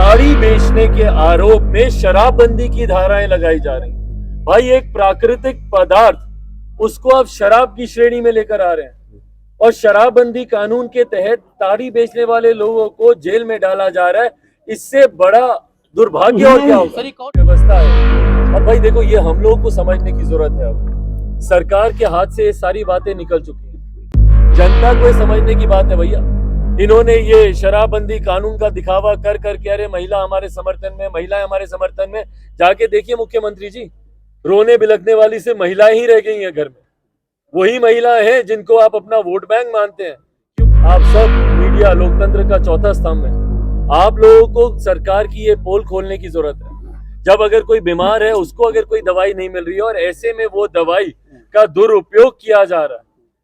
ताड़ी बेचने के आरोप में शराबबंदी की धाराएं लगाई जा रही हैं। भाई एक प्राकृतिक पदार्थ, उसको आप शराब की श्रेणी में लेकर आ रहे हैं और शराबबंदी कानून के तहत ताड़ी बेचने वाले लोगों को जेल में डाला जा रहा है। इससे बड़ा दुर्भाग्य और क्या होगा? व्यवस्था है। और भाई देखो, ये हम लोगों को समझने की जरूरत है। अब सरकार के हाथ से ये सारी बातें निकल चुकी हैं, जनता को समझने की बात है भैया। इन्होंने ये शराबबंदी कानून का दिखावा कर करके, अरे महिला हमारे समर्थन में, महिलाएं हमारे समर्थन में, जाके देखिए मुख्यमंत्री जी, रोने बिलखने वाली से महिलाएं ही रह गई हैं घर में। वही महिलाएं हैं जिनको आप अपना वोट बैंक मानते हैं। आप सब मीडिया लोकतंत्र का चौथा स्तंभ है। आप लोगों को सरकार की ये पोल खोलने की जरूरत है। जब अगर कोई बीमार है, उसको अगर कोई दवाई नहीं मिल रही है और ऐसे में वो दवाई का दुरुपयोग किया जा रहा है,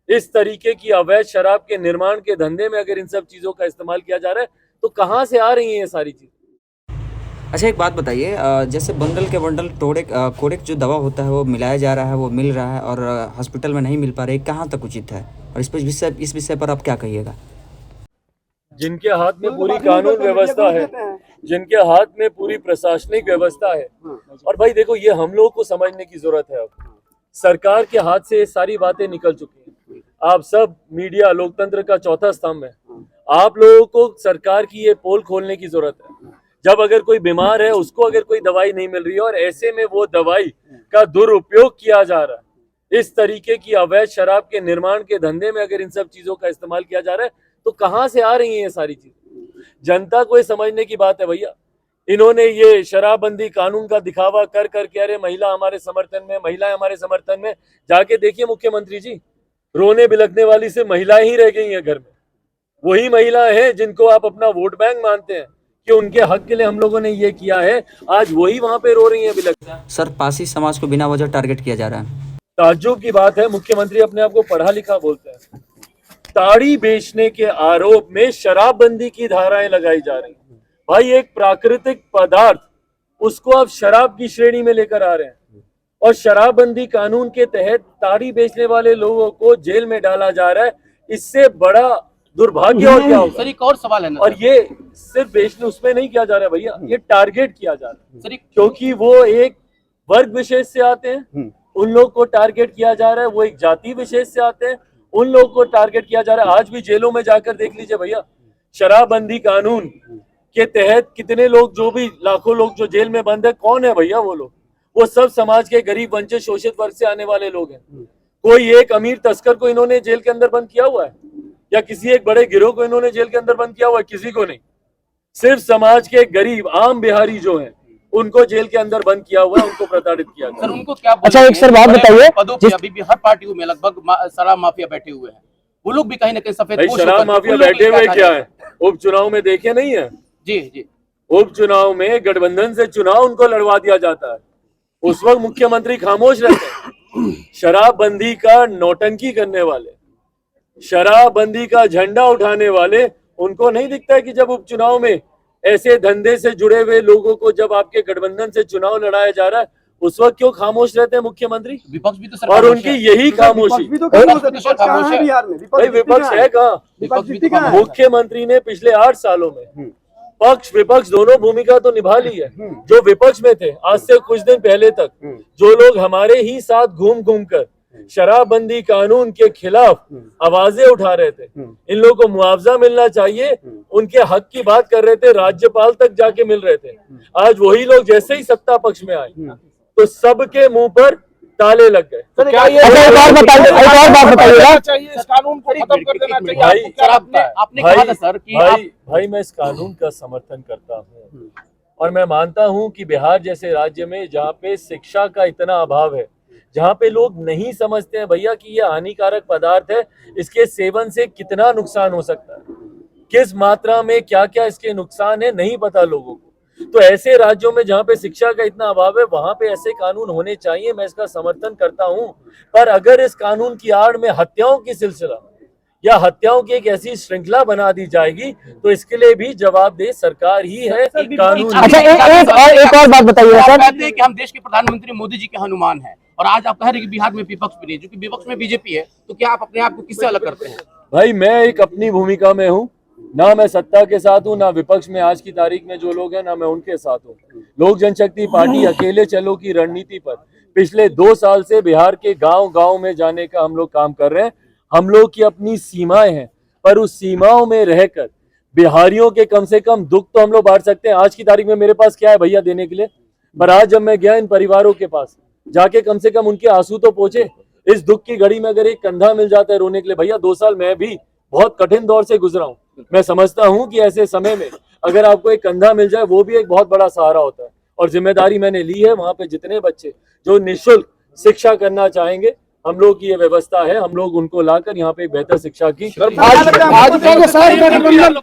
इस तरीके की अवैध शराब के निर्माण के धंधे में अगर इन सब चीजों का इस्तेमाल किया जा रहा है, तो कहां से आ रही हैं ये सारी चीजें? अच्छा, एक बात बताइए, जैसे बंडल के बंडल कोडेक जो दवा होता है वो मिलाया जा रहा है, वो मिल रहा है और हॉस्पिटल में नहीं मिल पा रहा है, कहाँ तक उचित है? और इस विषय पर आप क्या कहिएगा? जिनके हाथ में पूरी कानून व्यवस्था है, जिनके हाथ में पूरी प्रशासनिक व्यवस्था है, और भाई देखो, ये हम लोगों को समझने की जरूरत है। अब सरकार के हाथ से ये सारी बातें निकल चुकी हैं। आप सब मीडिया लोकतंत्र का चौथा स्तंभ है। आप लोगों को सरकार की ये पोल खोलने की जरूरत है। जब अगर कोई बीमार है, उसको अगर कोई दवाई नहीं मिल रही है और ऐसे में वो दवाई का दुरुपयोग किया जा रहा है, इस तरीके की अवैध शराब के निर्माण के धंधे में अगर इन सब चीजों का इस्तेमाल किया जा रहा है, तो कहां से आ रही हैं ये सारी चीजें? जनता को ये समझने की बात है भैया। इन्होंने ये शराबबंदी कानून का दिखावा कर करके, अरे महिला हमारे समर्थन में, महिलाएं हमारे समर्थन में, जाके देखिए मुख्यमंत्री जी, रोने बिलखने वाली से महिलाएं ही रह गई हैं घर में। वही महिलाएं हैं जिनको आप अपना वोट बैंक मानते हैं कि उनके हक के लिए हम लोगों ने ये किया है, आज वही वहां पे रो रही हैं, बिलख। सर, पासी समाज को बिना वजह टारगेट किया जा रहा है। ताज्जुब की बात है, मुख्यमंत्री अपने आप को पढ़ा लिखा बोलते हैं। ताड़ी बेचने के आरोप में शराबबंदी की धाराएं लगाई जा रही हैं। भाई एक प्राकृतिक पदार्थ, उसको आप शराब की श्रेणी में लेकर आ रहे हैं और शराबबंदी कानून के तहत ताड़ी बेचने वाले लोगों को जेल में डाला जा रहा है। इससे बड़ा दुर्भाग्य और क्या होगा? सर, एक और सवाल है ना, और ये सिर्फ बेचने उसमें नहीं किया जा रहा है भैया, ये टारगेट किया जा रहा है सर, क्योंकि वो एक वर्ग विशेष से आते हैं, उन लोग को टारगेट किया जा रहा है। वो एक जाति विशेष से आते हैं, उन लोग को टारगेट किया जा रहा है। आज भी जेलों में जाकर देख लीजिए भैया, शराबबंदी कानून के तहत कितने लोग, जो भी लाखों लोग जो जेल में बंद है, कौन है भैया वो लोग? वो सब समाज के गरीब, वंचित, शोषित वर्ग से आने वाले लोग हैं। कोई एक अमीर तस्कर को इन्होंने जेल के अंदर बंद किया हुआ है या किसी एक बड़े गिरोह को इन्होंने जेल के अंदर बंद किया हुआ है? किसी को नहीं। सिर्फ समाज के गरीब आम बिहारी जो हैं, उनको जेल के अंदर बंद किया हुआ है, उनको प्रताड़ित किया गया। सर, उनको क्या? अच्छा, एक सर बात बताइए, पदों पे अभी भी हर पार्टियों में लगभग शराब माफिया बैठे हुए हैं। वो लोग भी कहीं ना कहीं सफेद शराब माफिया बैठे हुए क्या है? उपचुनाव में देखे नहीं है? जी जी, उपचुनाव में गठबंधन से चुनाव उनको लड़वा दिया जाता है, उस वक्त मुख्यमंत्री खामोश रहते हैं। शराबबंदी का नौटंकी करने वाले, शराबबंदी का झंडा उठाने वाले, उनको नहीं दिखता है कि जब उपचुनाव में ऐसे धंधे से जुड़े हुए लोगों को जब आपके गठबंधन से चुनाव लड़ाया जा रहा है, उस वक्त क्यों खामोश रहते हैं मुख्यमंत्री? विपक्ष भी तो और उनकी यही खामोशी। भाई विपक्ष है कहाँ? मुख्यमंत्री ने पिछले 8 सालों में पक्ष विपक्ष दोनों भूमिका तो निभा ली है। जो विपक्ष में थे, आज से कुछ दिन पहले तक जो लोग हमारे ही साथ घूम घूम कर शराबबंदी कानून के खिलाफ आवाजें उठा रहे थे, इन लोगों को मुआवजा मिलना चाहिए, उनके हक की बात कर रहे थे, राज्यपाल तक जाके मिल रहे थे, आज वही लोग जैसे ही सत्ता पक्ष में आए तो सबके मुंह पर ताले लग गए। तो क्या ये एक और बात बताइएगा चाहिए, इस कानून को खत्म कर देना चाहिए? भाई, आपको क्या लगता है? आपने कहा था सर कि भाई मैं इस कानून का समर्थन करता हूँ और मैं मानता हूँ कि बिहार जैसे राज्य में, जहाँ पे शिक्षा का इतना अभाव है, जहाँ पे लोग नहीं समझते हैं भैया कि ये हानिकारक पदार्थ है, इसके सेवन से कितना नुकसान हो सकता है, किस मात्रा में क्या क्या इसके नुकसान है, नहीं पता लोगों को। तो ऐसे राज्यों में जहाँ पे शिक्षा का इतना अभाव है, वहां पे ऐसे कानून होने चाहिए, मैं इसका समर्थन करता हूँ। पर अगर इस कानून की आड़ में हत्याओं की सिलसिला या हत्याओं की एक ऐसी श्रृंखला बना दी जाएगी, तो इसके लिए भी जवाबदेह सरकार ही है। कानून। अच्छा, एक और बात बताइए आप सर। कहते हैं कि हम देश के प्रधानमंत्री मोदी जी के हनुमान हैं और आज आप कह रहे हैं कि बिहार में विपक्ष भी नहीं, जो कि विपक्ष में बीजेपी है, तो क्या आप अपने आप को किससे अलग करते हैं? भाई मैं एक अपनी भूमिका में हूँ ना मैं सत्ता के साथ हूँ, ना विपक्ष में आज की तारीख में जो लोग हैं, ना मैं उनके साथ हूँ। लोक जनशक्ति पार्टी अकेले चलो की रणनीति पर पिछले 2 साल से बिहार के गांव गांव में जाने का हम लोग काम कर रहे हैं। हम लोग की अपनी सीमाएं हैं, पर उस सीमाओं में रहकर बिहारियों के कम से कम दुख तो हम लोग बांट सकते हैं। आज की तारीख में मेरे पास क्या है भैया देने के लिए, पर आज जब मैं गया इन परिवारों के पास जाके कम से कम उनके आंसू तो पहुंचे। इस दुख की घड़ी में अगर एक कंधा मिल जाता है रोने के लिए, भैया 2 साल मैं भी बहुत कठिन दौर से गुजरा हूं। मैं समझता हूं कि ऐसे समय में अगर आपको एक कंधा मिल जाए वो भी एक बहुत बड़ा सहारा होता है। और जिम्मेदारी मैंने ली है, वहां पे जितने बच्चे जो निःशुल्क शिक्षा करना चाहेंगे, हम लोग की ये व्यवस्था है, हम लोग उनको लाकर यहाँ पे एक बेहतर शिक्षा की आज का जो सर